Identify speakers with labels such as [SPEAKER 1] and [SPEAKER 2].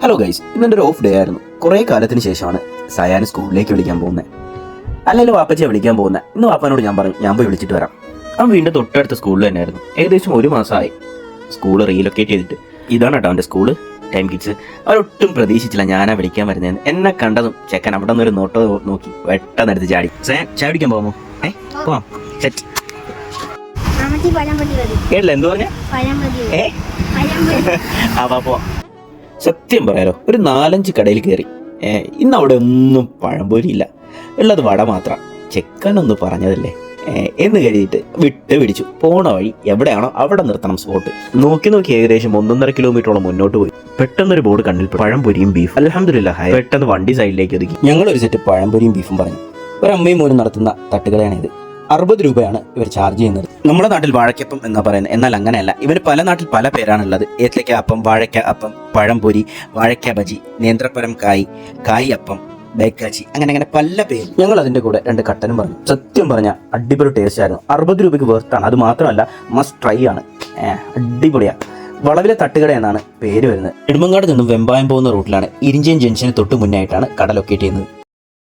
[SPEAKER 1] Hello guys, ഇന്നെൻ്റെ ഒരു off day ആയിരുന്നു. കുറേ കാലത്തിന് ശേഷമാണ് സയാൻ സ്കൂളിലേക്ക് വിളിക്കാൻ പോകുന്നത്. അല്ലെങ്കിൽ വാപ്പച്ചിയെ വിളിക്കാൻ പോകുന്നത്. ഇന്ന് വാപ്പാനോട് ഞാൻ പറഞ്ഞു ഞാൻ പോയി വിളിച്ചിട്ട് വരാം. അവൻ വീണ്ടും തൊട്ടടുത്ത സ്കൂളിൽ തന്നെയായിരുന്നു. ഏകദേശം 1 മാസമായി സ്കൂൾ റീലൊക്കേറ്റ് ചെയ്തിട്ട്. ഇതാണ് കേട്ടോ അവൻ്റെ സ്കൂള്, ടൈം കിഡ്സ്. അവരൊട്ടും പ്രതീക്ഷിച്ചില്ല ഞാനാ വിളിക്കാൻ വരുന്നതെന്ന്. എന്നെ കണ്ടതും ചെക്കൻ അവിടെ നിന്നൊരു നോട്ടോ നോക്കി വെട്ടെന്നെടുത്ത് ചാടി. സയാൻ ചായ പിടിക്കാൻ പോകാമോ? പോവാം. സെറ്റ്. കേട്ടില്ല എന്തു പറഞ്ഞ? പോവാം. സത്യം പറയാലോ, ഒരു 4-5 കടയിൽ കയറി. ഇന്ന് അവിടെ ഒന്നും പഴംപൊരിയില്ല, ഉള്ളത് വട മാത്രം. ചെക്കനൊന്ന് പറഞ്ഞതല്ലേ എന്ന് കരുതിയിട്ട് വിട്ട് പിടിച്ചു. പോണ വഴി എവിടെയാണോ അവിടെ നിർത്തണം സ്പോട്ട്. നോക്കി ഏകദേശം 1.5 കിലോമീറ്ററോളം മുന്നോട്ട് പോയി. പെട്ടെന്നൊരു ബോർഡ് കണ്ണിൽ പഴംപൊരിയും ബീഫ്. അൽഹംദുലില്ലാഹ് പെട്ടെന്ന് വണ്ടി സൈഡിലേക്ക് ഒതുക്കി. ഞങ്ങളൊരു സെറ്റ് പഴംപൊരിയും ബീഫും പറഞ്ഞു. ഒരമ്മയും മോനും നടത്തുന്ന തട്ടുകടയാണിത്. 60 രൂപയാണ് ഇവർ ചാർജ് ചെയ്യുന്നത്. നമ്മുടെ നാട്ടിൽ വാഴയ്ക്കപ്പം എന്നാ പറയുന്നത്, എന്നാൽ അങ്ങനെയല്ല. ഇവർ പല നാട്ടിൽ പല പേരാണുള്ളത്. ഏത്തയ്ക്ക അപ്പം, വാഴയ്ക്ക അപ്പം, പഴംപൊരി, വാഴയ്ക്ക ബജി, നേന്ത്രപ്പഴം കായ് അപ്പം, ബേക്കാച്ചി, അങ്ങനെ പല പേര്. ഞങ്ങൾ അതിൻ്റെ കൂടെ 2 കട്ടനും പറഞ്ഞു. സത്യം പറഞ്ഞാൽ അടിപൊളി ടേസ്റ്റ് ആയിരുന്നു. 60 രൂപയ്ക്ക് വേർത്താണ്. അത് മാത്രമല്ല മസ്റ്റ് ട്രൈ ആണ്. അടിപൊളിയാണ്. വളവിലെ തട്ടുകട എന്നാണ് പേര് വരുന്നത്. നെടുമങ്ങാട് നിന്നും വെമ്പായം പോകുന്ന റൂട്ടിലാണ്. ഇരിഞ്ചിയം ജംഗ്ഷന് തൊട്ട് മുന്നായിട്ടാണ് കട ലൊക്കേറ്റ് ചെയ്യുന്നത്.